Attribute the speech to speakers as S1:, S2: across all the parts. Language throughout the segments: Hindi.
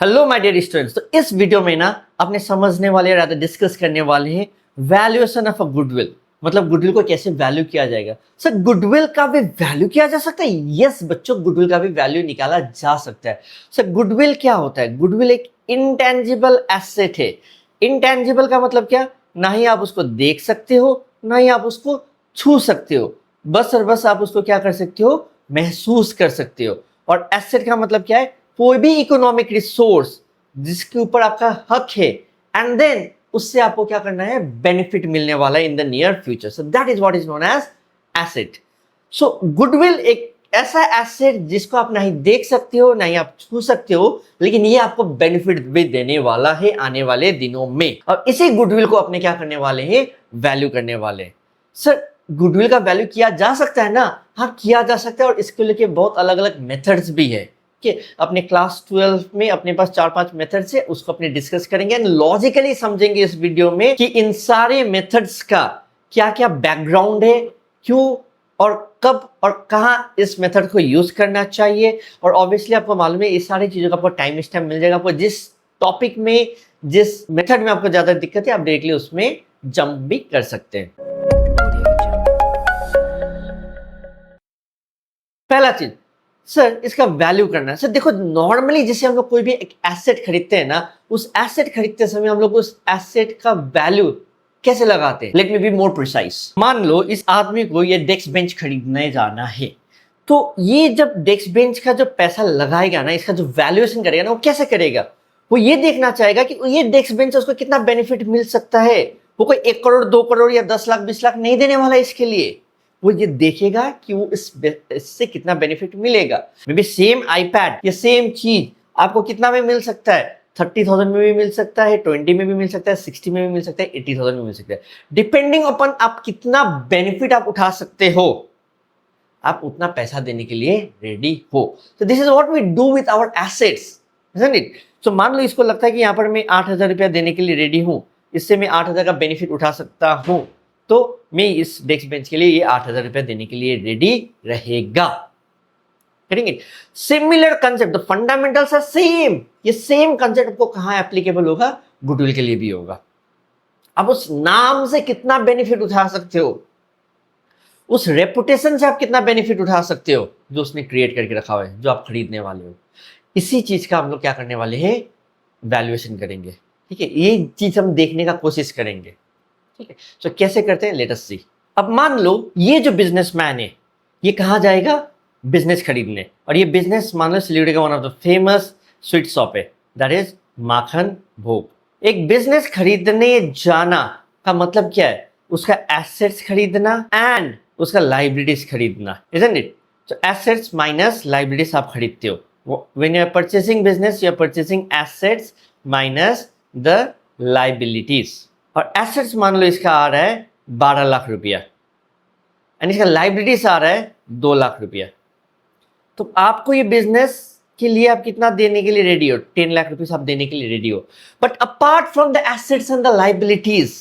S1: Hello my dear students. तो इस वीडियो में ना अपने समझने वाले या डिस्कस करने वाले हैं वैल्यूएशन ऑफ अ गुडविल। मतलब गुडविल को कैसे वैल्यू किया जाएगा। सर गुडविल का भी वैल्यू किया जा सकता है। यस बच्चों, गुडविल का भी वैल्यू निकाला जा सकता है। सर गुडविल क्या होता है? गुडविल एक इंटेंजिबल एसेट है। इंटेंजिबल का मतलब क्या? ना ही आप उसको देख सकते हो, ना ही आप उसको छू सकते हो, बस और बस आप उसको क्या कर सकते हो? महसूस कर सकते हो। और एसेट का मतलब क्या है? कोई भी इकोनॉमिक रिसोर्स जिसके ऊपर आपका हक है एंड देन उससे आपको क्या करना है? बेनिफिट मिलने वाला है in the near future. So that is what is known as asset. सो गुडविल एक ऐसा एसेट जिसको आप नहीं देख सकते हो, नहीं आप छू सकते हो, लेकिन ये आपको बेनिफिट भी देने वाला है आने वाले दिनों में। और इसी गुडविल को अपने क्या करने वाले हैं? वैल्यू करने वाले हैं। सर गुडविल का वैल्यू किया जा सकता है ना? हाँ किया जा सकता है, और इसके लिए बहुत अलग अलग मेथड्स भी है कि अपने क्लास 12 में अपने पास 4-5 मेथड्स है, उसको अपने डिस्कस करेंगे एंड लॉजिकली समझेंगे इस वीडियो में कि इन सारे मेथड्स का क्या क्या बैकग्राउंड है, क्यों और कब और कहां इस मेथड को यूज करना चाहिए। और ऑब्वियसली आपको मालूम है इस सारी चीजों का आपको टाइम स्टैम्प मिल जाएगा। आपको जिस टॉपिक में, जिस मेथड में आपको ज्यादा दिक्कत है, आप डायरेक्टली उसमें जंप भी कर सकते हैं। पहला चीज सर इसका वैल्यू करना है। सर देखो, नॉर्मली जैसे हम लोग कोई भी एक एसेट खरीदते हैं ना, उस एसेट खरीदते समय हम लोग उस एसेट का वैल्यू कैसे लगाते हैं? Let me be more precise. मान लो इस आदमी को ये डेस्क बेंच खरीदने जाना है, तो ये जब डेस्क बेंच का जो पैसा लगाएगा ना, इसका जो वैल्यूएशन करेगा ना, वो कैसे करेगा? वो ये देखना चाहेगा कि ये डेस्क बेंच उसको कितना बेनिफिट मिल सकता है। वो कोई 1 करोड़ 2 करोड़ या 10 लाख 20 लाख नहीं देने वाला इसके लिए। वो ये देखेगा कि वो इससे कितना बेनिफिट मिलेगा। मे बी सेम आईपैड या सेम चीज आपको कितना में मिल सकता है? 30,000 में भी मिल सकता है, 20 में भी मिल सकता है, 60 में भी मिल सकता है, 80,000 में मिल सकता है। डिपेंडिंग अपॉन आप कितना बेनिफिट आप उठा सकते हो, आप उतना पैसा देने के लिए रेडी हो। तो this is what we do with our assets, isn't it? So मान लो इसको लगता है कि यहाँ पर मैं 8,000 रुपया देने के लिए रेडी हूँ, इससे मैं 8,000 का बेनिफिट उठा सकता हूँ, तो मैं इस डेस्क बेंच के लिए ये 8,000 रुपया देने के लिए रेडी रहेगा। करेंगे similar concept, the fundamentals are same. ये सेम कंसेप्ट आपको कहां एप्लीकेबल होगा? गुडविल के लिए भी होगा। अब उस नाम से कितना बेनिफिट उठा सकते हो, उस रेपुटेशन से आप कितना बेनिफिट उठा सकते हो जो उसने क्रिएट करके रखा हुआ है, जो आप खरीदने वाले हो। इसी चीज का हम लोग क्या करने वाले हैं? वैल्यूएशन करेंगे। ठीक है, ये चीज हम देखने का कोशिश करेंगे। ठीक है, तो कैसे करते हैं, लेट अस सी। अब मान लो ये जो बिजनेसमैन है, ये कहाँ जाएगा? बिजनेस खरीदने। और ये बिजनेस मान लो सिलीगुड़ी का one of the famous sweet shop है, दैट इज माखन भोग। एक बिजनेस खरीदने जाना का मतलब क्या है? उसका एसेट्स खरीदना एंड उसका लाइबिलिटीज खरीदना, इजंट इट? तो एसेट्स माइनस लाइबिलिटीज आप खरीदते हो। When you are purchasing business, you are purchasing assets minus the liabilities. और एसेट्स मान लो इसका आ रहा है 12 लाख रुपया एंड इसका लाइबिलिटीज आ रहा है 2 लाख रुपया। तो आपको ये बिजनेस के लिए आप कितना देने के लिए रेडी हो? 10 लाख रुपीज आप देने के लिए रेडी हो। But apart from the assets and the liabilities,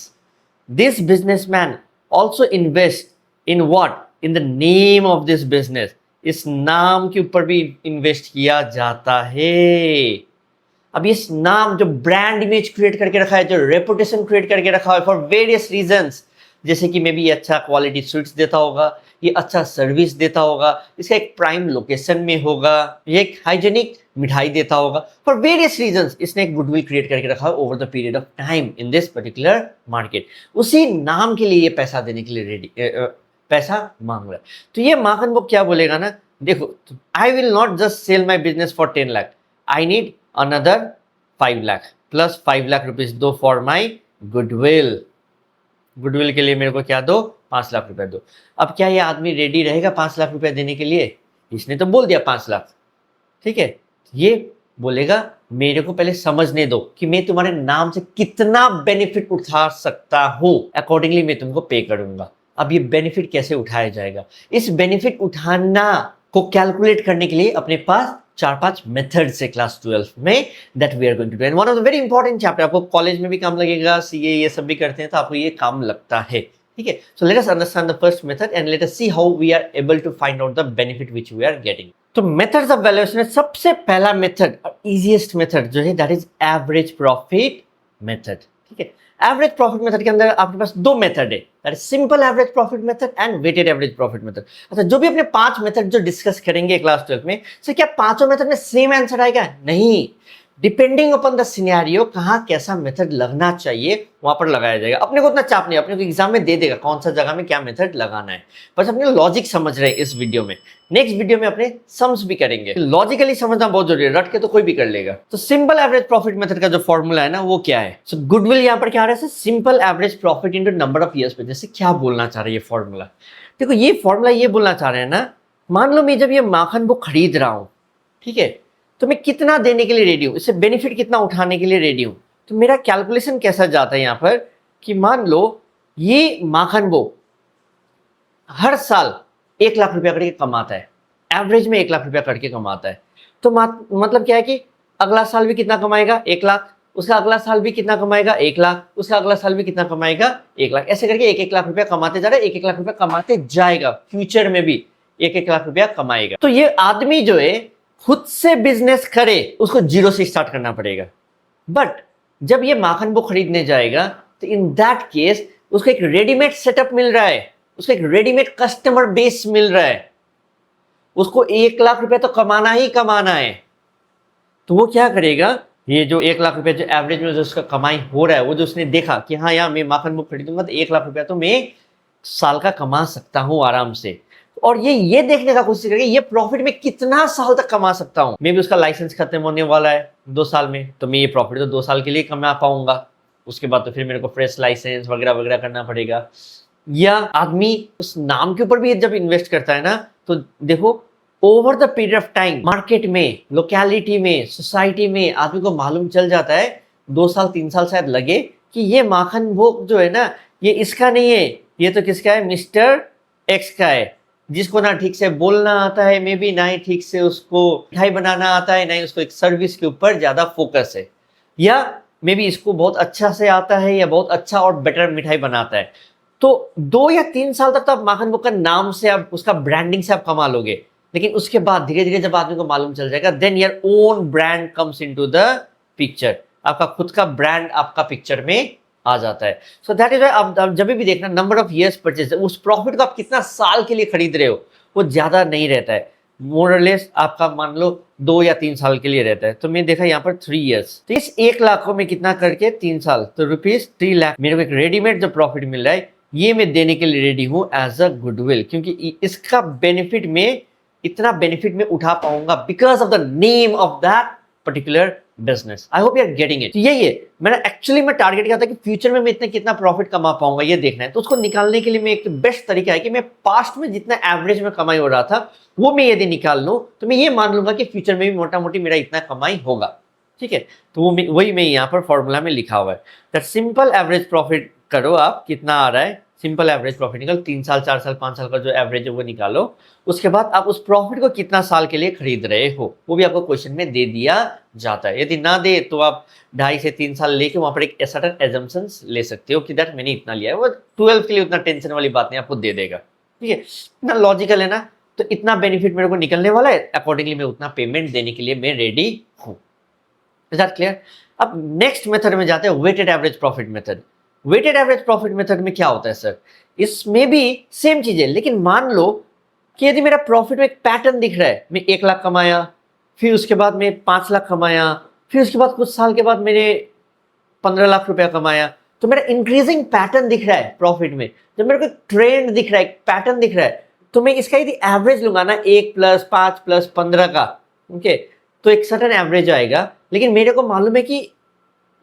S1: this businessman also invest in what? In the name of this business. इस नाम के ऊपर भी इन्वेस्ट किया जाता है। अब इस नाम, जो ब्रांड इमेज क्रिएट करके रखा है, जो रेपुटेशन क्रिएट करके रखा है फॉर वेरियस रीजंस, जैसे कि मे बी ये अच्छा क्वालिटी स्वीट्स देता होगा, ये अच्छा सर्विस देता होगा, इसका एक प्राइम लोकेशन में होगा, ये एक हाइजेनिक मिठाई देता होगा, फॉर वेरियस रीजंस इसने एक गुडविल क्रिएट करके रखा है over the period of time in this particular market. उसी नाम के लिए ये पैसा देने के लिए रेडी, पैसा मांग रहा है। तो ये माखन वो क्या बोलेगा ना, देखो I will not just sell my business for 10 lakh, I need another 5 lakh plus 5 lakh rupees दो फॉर माई गुडविल। गुडविल के लिए मेरे को क्या दो? 5 लाख रुपए दो। अब क्या ये आदमी रेडी रहेगा 5 लाख रुपए देने के लिए? इसने तो बोल दिया 5 लाख, ठीक है। ये बोलेगा मेरे को पहले समझने दो कि मैं तुम्हारे नाम से कितना बेनिफिट उठा सकता हूं, अकॉर्डिंगली मैं तुमको पे करूंगा। अब ये बेनिफिट कैसे उठाया जाएगा? इस बेनिफिट उठाना को कैलकुलेट करने के लिए अपने पास 4-5 मेथड्स है क्लास 12 में, that we are going to do. And one of the very important chapter, आपको कॉलेज में भी काम लगेगा, सीए ये सब भी करते हैं तो आपको ये काम लगता है। ठीक है, so let us understand the first method and let us see how we are able to find out the benefit which we are getting. तो मेथड्स ऑफ वैल्यूएशन में सबसे पहला मेथड और इजीएस्ट मेथड जो है that is average profit method. ठीक है, एवरेज प्रॉफिट मेथड के अंदर आपके पास दो मेथड है, that is simple average profit method and weighted average profit method. अच्छा, जो भी अपने 5 मेथड जो डिस्कस करेंगे क्लास 12 में, सर क्या पांचों मेथड में सेम आंसर आएगा? नहीं, डिपेंडिंग अपॉन द सिनेरियो कहाँ कैसा मेथड लगना चाहिए वहां पर लगाया जाएगा। अपने को उतना चाप नहीं, अपने को एग्जाम में दे देगा कौन सा जगह में क्या मेथड लगाना है, बस अपने लॉजिक समझ रहे हैं इस वीडियो में। नेक्स्ट वीडियो में अपने सम्स भी करेंगे, लॉजिकली समझना बहुत जरूरी है, रट के तो कोई भी कर लेगा। तो सिंपल एवरेज प्रॉफिट मेथड का जो फॉर्मूला है ना वो क्या है? सो गुडविल यहाँ पर क्या आ रहा है? Simple average profit into number of years पे। जैसे क्या बोलना चाह रहे हैं ये फॉर्मूला? देखो ये फॉर्मूला ये बोलना चाह रहे हैं ना, मान लो मैं जब ये माखन वो खरीद रहा हूं, ठीक है, तो मैं कितना देने के लिए रेडी हूं, इससे बेनिफिट कितना उठाने के लिए रेडी हूं। तो मेरा कैलकुलेशन कैसा जाता है यहां पर कि मान लो ये माखन वो हर साल 1 लाख रुपया करके कमाता है, एवरेज में 1 लाख रुपया करके कमाता है। तो मतलब क्या है कि अगला साल भी कितना कमाएगा? 1 लाख, उसका अगला साल भी कितना कमाएगा? 1 लाख, उसका अगला साल भी कितना कमाएगा? 1 लाख। ऐसे करके 1-1 लाख रुपया कमाते जा रहा है, 1-1 लाख रुपया कमाते जाएगा, फ्यूचर में भी 1-1 लाख रुपया कमाएगा। तो ये आदमी जो है खुद से बिजनेस करे उसको जीरो से स्टार्ट करना पड़ेगा। बट जब ये माखन वो खरीदने जाएगा तो इन दैट केस उसको एक रेडीमेड सेटअप मिल रहा है, उसको एक रेडीमेड कस्टमर बेस मिल रहा है, उसको 1 लाख रुपया तो कमाना ही कमाना है। तो वो क्या करेगा, ये जो 1 लाख रुपया जो एवरेज में जो उसका कमाई हो रहा है, वो जो उसने देखा कि हाँ यार मैं माखन वो खरीदूंगा तो 1 लाख रुपया तो मैं साल का कमा सकता हूं आराम से, और ये देखने का कोशिश करेंगे ये प्रॉफिट में कितना साल तक कमा सकता हूं। मे भी उसका लाइसेंस खत्म होने वाला है 2 साल में, तो मैं ये प्रॉफिट तो 2 साल के लिए कमा पाऊंगा, उसके बाद तो फिर मेरे को फ्रेश लाइसेंस वगैरह वगैरह करना पड़ेगा। या आदमी उस नाम के ऊपर भी जब इन्वेस्ट करता है ना, तो देखो over the period of time market में, लोकेलिटी में, सोसाइटी में आदमी को मालूम चल जाता है, 2 साल 3 साल शायद लगे कि ये माखन भोग जो है ना ये इसका नहीं है, ये तो किसका है? मिस्टर एक्स का है, जिसको ना ठीक से बोलना आता है, मे बी ना ही ठीक से उसको मिठाई बनाना आता है, ना ही उसको एक सर्विस के ऊपर ज्यादा फोकस है, या मे बी इसको बहुत अच्छा से आता है या बहुत अच्छा और बेटर मिठाई बनाता है। तो 2 या 3 साल तक तो आप माखन बुक का नाम से, आप उसका ब्रांडिंग से आप कमा लोगे, लेकिन उसके बाद धीरे धीरे जब आदमी को मालूम चल जाएगा, then your own brand comes into the picture, आपका खुद का ब्रांड आपका पिक्चर में आ जाता है। सो दैट इज आप जब भी देखना नंबर ऑफ ईयर्स परचेज, उस प्रॉफिट को आप कितना साल के लिए खरीद रहे हो वो ज्यादा नहीं रहता है, मोर और लेस आपका मान लो 2 या 3 साल के लिए रहता है। तो मैं देखा यहाँ पर 3 इयर्स, तो इस 1 लाख को मैं कितना करके 3 साल, तो ₹3 लाख मेरे को एक रेडीमेड जो प्रॉफिट मिल रहा है ये मैं देने के लिए रेडी हूँ एज अ गुडविल, क्योंकि इसका बेनिफिट में इतना बेनिफिट में उठा पाऊंगा because of the name of that particular business. I hope you are getting it. यही है मैंने एक्चुअली मैं टारगेट किया था कि फ्यूचर में मैं इतना कितना प्रॉफिट कमा पाऊंगा ये देखना है। तो उसको निकालने के लिए मैं एक बेस्ट तरीका है कि मैं पास्ट में जितना एवरेज में कमाई हो रहा था वो मैं यदि निकाल लूं तो मैं ये मान लूंगा कि फ्यूचर में भी मोटा मोटी मेरा इतना कमाई होगा। ठीक है, तो वही मैं यहाँ पर फॉर्मूला में लिखा हुआ है दैट सिंपल एवरेज प्रॉफिट करो, आप कितना आ रहा है सिंपल एवरेज प्रॉफिट निकल 3 साल 4 साल 5 साल का जो एवरेज है वो निकालो, उसके बाद आप उस प्रॉफिट को कितना साल के लिए खरीद रहे हो वो भी आपको क्वेश्चन में दे दिया जाता है। यदि ना दे तो आप 2.5 से 3 साल लेके वहां पर एक सर्टेन एजम्पशंस ले सकते हो कि दैट मैंने इतना लिया है, वो 12 के लिए उतना टेंशन वाली बात नहीं, आपको दे देगा। ठीक है, इतना लॉजिकल है ना, तो इतना बेनिफिट मेरे को निकलने वाला है, अकॉर्डिंगली मैं उतना पेमेंट देने के लिए मैं रेडी हूँ। Is that clear? अब नेक्स्ट मेथड में जाते हैं, weighted average profit method. Weighted average profit method में क्या होता है सर? इसमें भी सेम चीज है, लेकिन मान लो कि यदि मेरा प्रॉफिट में एक पैटर्न दिख रहा है, मैं 1 लाख कमाया, फिर उसके बाद मैं 5 लाख कमाया, फिर उसके बाद कुछ साल के बाद मैंने 15 लाख रुपया कमाया, तो मेरा इंक्रीजिंग पैटर्न दिख रहा है प्रॉफिट में, जब मेरे को ट्रेंड दिख रहा है, पैटर्न दिख रहा है, तो मैं इसका यदि एवरेज लूंगा ना 1 + 5 + 15 का, ओके, तो एक सर्टेन एवरेज आएगा। लेकिन मेरे को मालूम है कि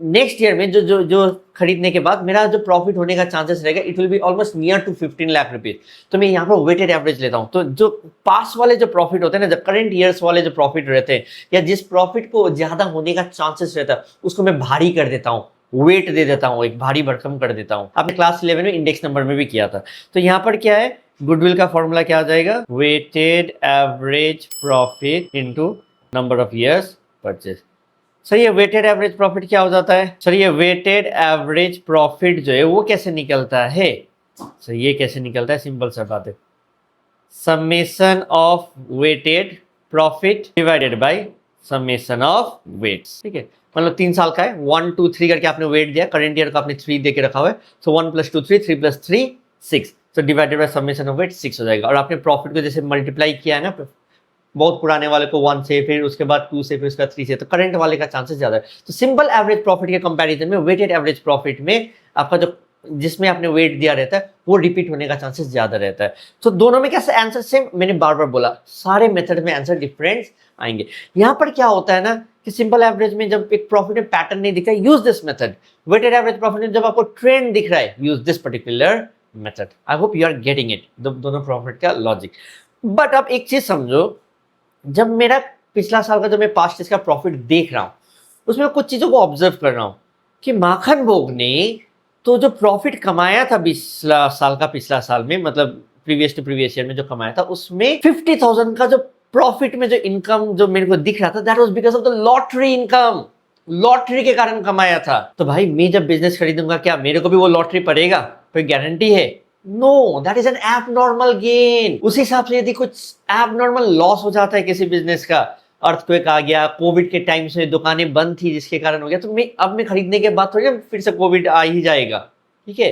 S1: नेक्स्ट ईयर में जो खरीदने के बाद मेरा जो प्रॉफिट होने का चांसेस रहेगा it will be almost near to 15 lakh rupees. तो मैं यहाँ पर वेटेड एवरेज लेता हूँ। तो जो पास वाले जो प्रॉफिट होते हैं ना, जो करंट ईयर्स वाले जो प्रॉफिट रहते हैं, या जिस प्रॉफिट को ज्यादा होने का चांसेस रहता है, उसको मैं भारी कर देता हूँ, वेट दे देता हूँ, एक भारी भरकम कर देता हूँ। आपने क्लास 11 में इंडेक्स नंबर में भी किया था। तो यहाँ पर क्या है, गुडविल का फॉर्मूला क्या आ जाएगा, weighted average profit into number of years purchase. Sir ये वेटेड एवरेज प्रॉफिट क्या हो जाता है? सर ये वेटेड एवरेज प्रॉफिट जो है वो कैसे निकलता है? सर ये कैसे निकलता है, सिंपल सा बात है, summation of weighted profit divided by summation of weights. ठीक है, मतलब 3 साल का है, 1 2 3 करके आपने वेट दिया, करंट ईयर का आपने 3 दे के रखा हुआ है, सो 1 + 2 3, 3 + 3 6, तो divided by summation of weight 6 हो जाएगा। और आपने प्रॉफिट को जैसे मल्टीप्लाई किया है ना, बहुत पुराने वाले को 1 से, फिर उसके बाद 2 से, फिर उसके बाद 3 से, तो करंट वाले का चांसेस ज्यादा है। तो सिंपल एवरेज प्रॉफिट के कंपैरिजन में वेटेड एवरेज प्रॉफिट में आपका जो जिसमें आपने वेट दिया रहता है वो रिपीट होने का चांसेस ज्यादा रहता है। तो दोनों में कैसे आंसर सेम, मैंने बार बार बोला, सारे मेथड में आंसर डिफरेंट आएंगे। यहाँ पर क्या होता है ना कि सिंपल एवरेज में जब एक प्रॉफिट में पैटर्न नहीं दिख रहा है, use this method. Weighted average profit में जब आपको ट्रेंड दिख रहा है, use this particular method. I hope you are getting it, दोनों प्रॉफिट का लॉजिक। बट अब एक चीज समझो, जब मेरा पिछला साल का, जब मैं पास्ट ईयर का प्रॉफिट देख रहा हूं, उसमें कुछ चीजों को ऑब्जर्व कर रहा हूं कि माखन भोग ने तो जो प्रॉफिट कमाया था पिछला साल में, मतलब प्रीवियस टू प्रीवियस ईयर में जो कमाया था, उसमें 50,000 का जो प्रॉफिट में जो इनकम जो मेरे को दिख रहा था, that was because of the lottery income. Lottery के कारण कमाया था। तो भाई मैं जब बिजनेस खरीदूंगा, क्या मेरे को भी वो लॉटरी पड़ेगा? कोई गारंटी है? No, that is an abnormal gain. उस हिसाब से यदि कुछ एबनॉर्मल लॉस हो जाता है किसी बिजनेस का, अर्थक्वेक आ गया, कोविड के टाइम से दुकानें बंद थी जिसके कारण हो गया, तो मैं खरीदने के बाद थोड़ी ना फिर से कोविड आ ही जाएगा। ठीक है,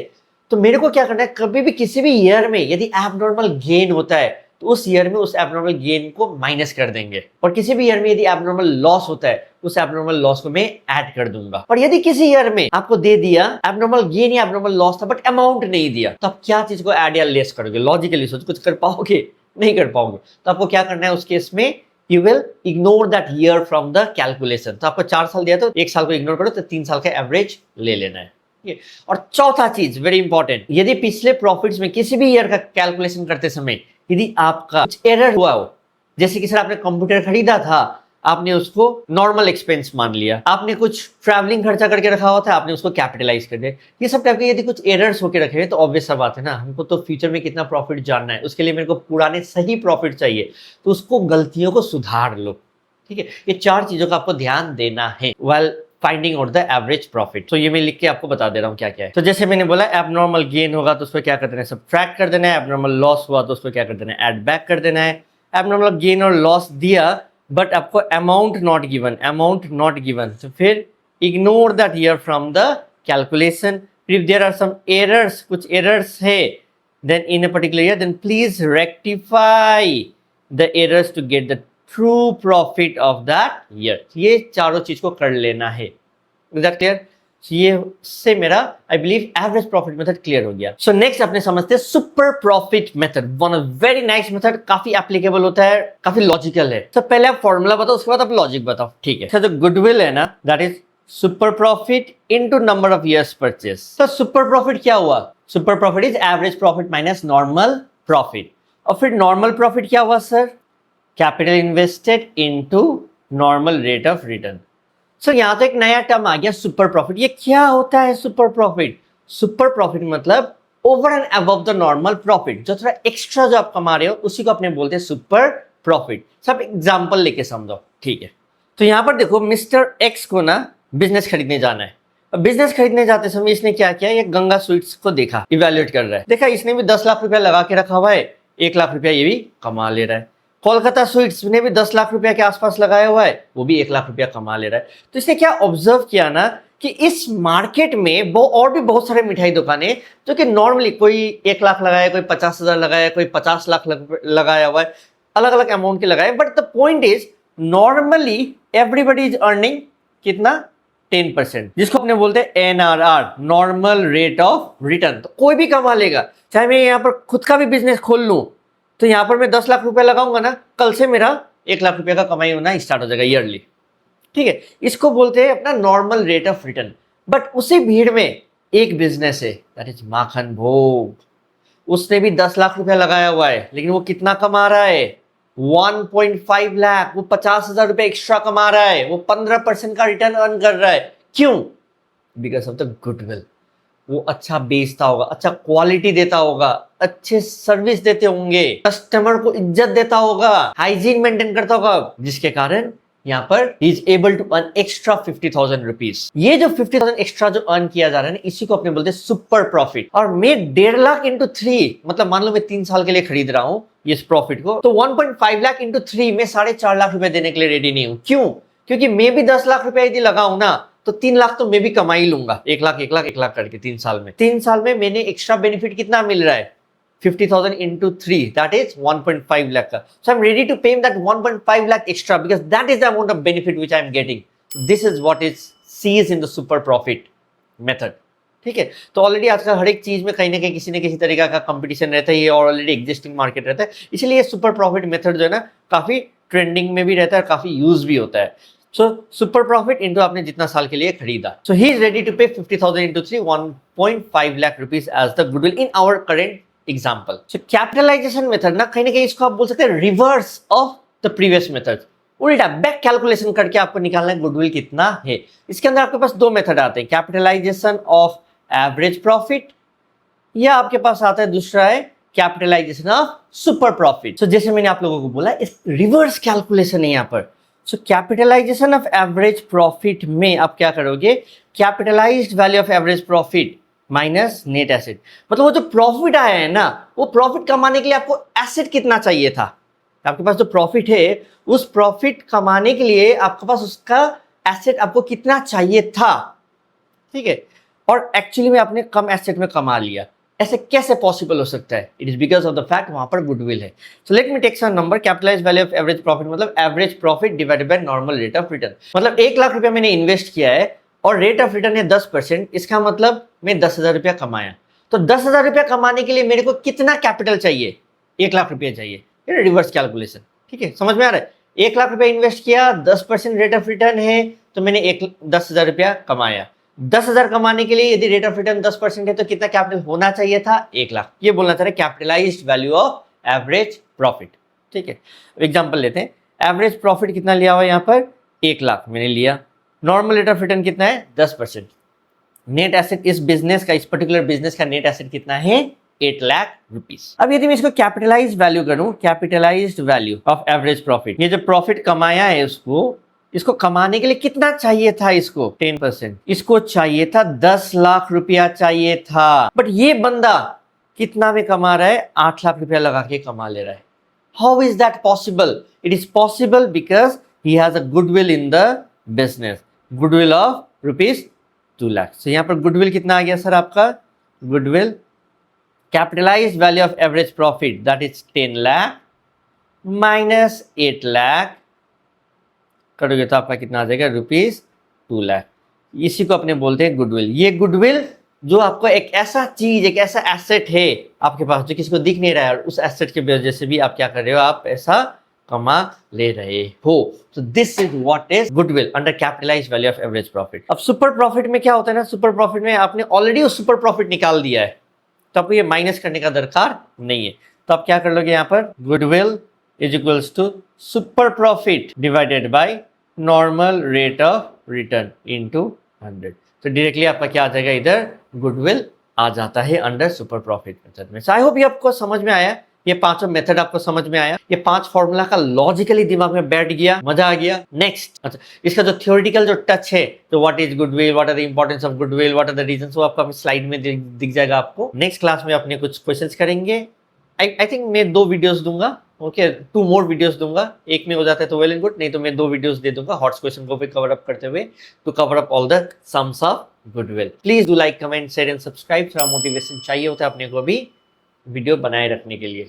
S1: तो मेरे को क्या करना है, कभी भी किसी भी ईयर में यदि एबनॉर्मल गेन होता है तो उस ईयर में उस एबनॉर्मल गेन को माइनस कर देंगे, और किसी भी ईयर में यदि एबनॉर्मल लॉस होता है उस एबनॉर्मल लॉस को मैं ऐड कर दूंगा। और यदि किसी ईयर में आपको दे दिया एबनॉर्मल गेन या एबनॉर्मल लॉस था बट अमाउंट नहीं दिया, तो आप क्या चीज को ऐड या लेस करोगे? लॉजिकली सोच, कुछ कर पाओगे? नहीं कर पाओगे। तो आपको क्या करना है उस केस में, you will ignore that year from the calculation। तो आपको 4 साल दिया तो 1 साल को इग्नोर करो, तो 3 साल का एवरेज ले लेना है। और चौथा चीज वेरी इंपॉर्टेंट, यदि पिछले प्रॉफिट्स में किसी भी ईयर का कैलकुलेशन करते समय यदि आपका कुछ एरर हुआ हो, जैसे कि सर आपने कंप्यूटर खरीदा था, आपने उसको नॉर्मल एक्सपेंस मान लिया, आपने कुछ ट्रैवलिंग खर्चा करके रखा हुआ था, आपने उसको कैपिटलाइज कर दिया, ये सब टाइप के यदि कुछ एरर्स होके रखे हैं, तो ऑब्वियस सा बात है ना, हमको तो फ्यूचर में कितना प्रॉफिट जानना है, उसके लिए मेरे को पुराने सही प्रॉफिट चाहिए, तो उसको गलतियों को सुधार लो। ठीक है, ये 4 चीजों का आपको ध्यान देना है while finding out the average profit. तो ये मैं लिख के आपको बता दे रहा हूँ क्या क्या है। तो जैसे मैंने बोला, एबनॉर्मल गेन होगा तो उसको क्या कर देना है, सब्ट्रैक्ट कर देना है। एबनॉर्मल लॉस हुआ तो उसको क्या कर देना है, ऐड बैक कर देना है। एबनॉर्मल गेन और लॉस दिया बट आपको अमाउंट नॉट गिवन, तो फिर ignore that year from the calculation. If there are some errors, कुछ एरर्स है then in a particular year, then please rectify the errors to get the true profit of that year. ये चारों चीज को कर लेना है। Is that clear? ये से मेरा I believe average profit method clear हो गया। सो नेक्स्ट अपने समझते हैं super profit method. One very nice method, काफी एप्लीकेबल होता है, काफी लॉजिकल है। तो पहले आप फॉर्मूला बताओ, उसके बाद आप लॉजिक बताओ। ठीक है, तो गुडविल है ना, that is super profit into number of years purchase. तो सुपर प्रॉफिट क्या हुआ? Super profit is average profit minus normal profit. और फिर नॉर्मल प्रॉफिट क्या हुआ sir? Capital invested into normal rate of return. So यहाँ तो एक नया टर्म आ गया, सुपर प्रॉफिट। ये क्या होता है सुपर प्रॉफिट? सुपर प्रॉफिट मतलब over and above the normal profit, जो थोड़ा एक्स्ट्रा जो आप कमा रहे हो उसी को अपने बोलते हैं सुपर प्रॉफिट। सब एग्जांपल लेके समझो। ठीक है, तो यहाँ पर देखो, मिस्टर एक्स को ना बिजनेस खरीदने जाना है। अब बिजनेस खरीदने जाते समय इसने क्या किया, ये गंगा स्वीट्स को देखा, इवेल्युएट कर रहा है, देखा इसने भी 10 लाख रुपया लगा के रखा हुआ है, 1 लाख रुपया ये भी कमा ले रहा है। कोलकाता स्वीट्स ने भी 10 लाख रुपया के आसपास लगाया हुआ है, वो भी 1 लाख रुपया कमा ले रहा है। तो इसने क्या ऑब्जर्व किया ना कि इस मार्केट में और भी बहुत सारे मिठाई दुकानें जो कि नॉर्मली कोई 1 लाख लगाया, कोई 50,000 लगाया, कोई 50 लाख लगाया हुआ है, अलग अलग अमाउंट के लगाए। But the point is normally everybody is earning कितना, 10%, जिसको अपने बोलते हैं NRR, normal rate of return. तो कोई भी कमा लेगा, चाहे मैं यहाँ पर खुद का भी बिजनेस खोल लूं, तो यहाँ पर मैं 10 लाख रुपया लगाऊंगा ना, कल से मेरा 1 लाख रुपया का कमाई होना स्टार्ट हो जाएगा ईयरली। ठीक है, इसको बोलते हैं अपना normal rate of return. But उसी भीड़ में एक बिजनेस है, दैट इज माखन भोग। उसने भी 10 लाख रुपया लगाया हुआ है, लेकिन वो कितना कमा रहा है, 1.5 लाख। वो 50,000 रुपया एक्स्ट्रा कमा रहा है, वो 15% का रिटर्न अर्न कर रहा है। क्यों? Because of the goodwill. वो अच्छा बेचता होगा, अच्छा क्वालिटी देता होगा, अच्छे सर्विस देते होंगे, कस्टमर को इज्जत देता होगा, हाइजीन मेंटेन करता होगा, जिसके कारण यहाँ पर is able to earn extra 50,000 rupees. ये जो 50,000 एक्स्ट्रा जो अर्न किया जा रहा है ना, इसी को अपने बोलते हैं सुपर प्रॉफिट। और मैं 1.5 लाख इंटू 3, मतलब मान लो मैं 3 साल के लिए खरीद रहा हूँ, इस प्रॉफिट को, तो 1.5 लाख इंटू 3 में 4.5 लाख रुपए देने के लिए रेडी नहीं हूं। क्यों? क्योंकि मैं भी 10 लाख रुपए यदि लगाऊं ना तो 3 लाख तो मैं भी कमा ही लूंगा, 1 लाख 1 लाख 1 लाख करके 3 साल में। 3 साल में मैंने एक्स्ट्रा बेनिफिट कितना मिल रहा है? 50,000 into 3, that is 1.5 lakh. So I'm ready to pay him that 1.5 lakh extra because that is the amount of benefit which I'm getting. This is what is sees in the super profit method. ठीक है, तो ऑलरेडी आजकल हर एक चीज में कहीं ना कहीं किसी न किसी तरीका का कंपटीशन रहता है, ये ऑलरेडी एग्जिस्टिंग मार्केट रहता है, इसलिए सुपर प्रॉफिट मेथड जो है ना काफी ट्रेंडिंग में भी रहता है, काफी यूज भी होता है। सो सुपर प्रॉफिट इंटू आपने जितना साल के लिए खरीदा, सो ही इज रेडी टू पे 50,000 into 3, 1.5 lakh rupees as the goodwill in our current example. So capitalization method ना कहीं इसको आप बोल सकते हैं reverse of the previous method, उल्टा बैक कैलकुलेशन करके आपको निकालना है गुडविल कितना है। इसके अंदर आपके पास दो मेथड आते हैं, कैपिटलाइजेशन ऑफ एवरेज प्रॉफिट, या आपके पास आता है दूसरा है कैपिटलाइजेशन ऑफ सुपर प्रॉफिट। सो जैसे मैंने आप लोगों को बोला इस रिवर्स कैलकुलेशन है यहाँ पर। सो कैपिटलाइजेशन ऑफ एवरेज प्रॉफिट में आप क्या करोगे, capitalised value of average profit minus net asset, मतलब वो जो प्रॉफिट आया है ना, वो प्रॉफिट कमाने के लिए आपको एसेट कितना चाहिए था। आपके पास जो प्रॉफिट है उस प्रॉफिट कमाने के लिए आपके पास उसका एसेट आपको कितना चाहिए था, ठीक है, और एक्चुअली में आपने कम एसेट में कमा लिया। ऐसे कैसे पॉसिबल हो सकता है? It is because of the fact वहां पर गुडविल है। So let me take some number, capitalised value of average profit मतलब average profit divided by normal rate of return. मतलब 1 लाख रुपया मैंने इन्वेस्ट किया है और रेट ऑफ रिटर्न है 10%, इसका मतलब मैं 10,000 रुपया कमाया। तो 10,000 रुपया कमाने के लिए मेरे को कितना कैपिटल चाहिए? 1 लाख रुपया चाहिए। रिवर्स कैलकुलेशन, ठीक है, समझ में आ रहा है? 1 लाख रुपया इन्वेस्ट किया, 10% रेट ऑफ रिटर्न है, तो मैंने 10,000 रुपया कमाया। 10,000 कमाने के लिए यदि रेट ऑफ रिटर्न 10% है तो कितना कैपिटल होना चाहिए था? 1 लाख। ये बोलना चाह रहे capitalised value of average profit, ठीक है। एग्जांपल लेते हैं, एवरेज प्रॉफिट कितना लिया हुआ यहाँ पर? 1 लाख मैंने लिया। नॉर्मल रेट ऑफ रिटर्न कितना है? 10%। नेट एसेट इस बिजनेस का, इस पर्टिकुलर बिजनेस का नेट एसेट कितना है? 8 लाख रुपीस। अब यदि मैं इसको कैपिटलाइज्ड वैल्यू करूं, capitalised value of average profit, ये जो प्रॉफिट कमाया है इसको कमाने के लिए कितना चाहिए था? इसको 10%, इसको चाहिए था 10 लाख रुपया चाहिए था, बट ये बंदा कितना में कमा रहा है? 8 लाख रुपया लगा के कमा ले रहा है। How is that possible? It is possible because he has a goodwill in the business, goodwill of rupees 2 lakh. तो यहाँ पर गुडविल कितना आ गया सर आपका? Goodwill capitalised value of average profit that is 10 lakh minus 8 lakh करोगे तो आपका कितना आ जाएगा? रुपीज 2 लाख। इसी को अपने बोलते हैं गुडविल। ये गुडविल जो आपको एक ऐसा चीज, एक ऐसा एसेट है आपके पास जो किसी को दिख नहीं रहा है, और उस एसेट की वजह से भी आप क्या कर रहे हो? आप ऐसा कमा ले रहे हो। तो this is what is goodwill under capitalised value of average profit. अब सुपर प्रॉफिट में क्या होता है ना, सुपर प्रॉफिट में आपने ऑलरेडी उस सुपर प्रॉफिट निकाल दिया है, तो आपको ये माइनस करने का दरकार नहीं है। तो आप क्या कर लोगे यहाँ पर? Goodwill is equals to super profit divided by normal rate of return into 100। तो डायरेक्टली आपका क्या आ जाएगा? इधर गुडविल आ जाता है अंडर सुपर प्रॉफिट मेथड में। सो आई होप ये आपको समझ में आया, ये पांचों मेथड आपको समझ में आया, ये 5 फॉर्मूला का लॉजिकली दिमाग में बैठ गया, मजा आ गया। नेक्स्ट, अच्छा, इसका जो थ्योरेटिकल जो टच है, तो what is goodwill, what are the importance of goodwill, what are the reasons, वो आपका स्लाइड में दिख जाएगा आपको। नेक्स्ट क्लास में अपने कुछ क्वेश्चंस करेंगे। आई थिंक मैं 2 वीडियोस दूंगा, ओके, 2 मोर वीडियोस दूंगा। एक में हो जाता है तो वेल एंड गुड, नहीं तो मैं 2 वीडियोस दे दूंगा हॉट्स क्वेश्चन को भी कवर अप करते हुए, to cover up all the sums of goodwill. Please do like, comment, share and subscribe. थोड़ा मोटिवेशन चाहिए होता है अपने को भी वीडियो बनाए रखने के लिए।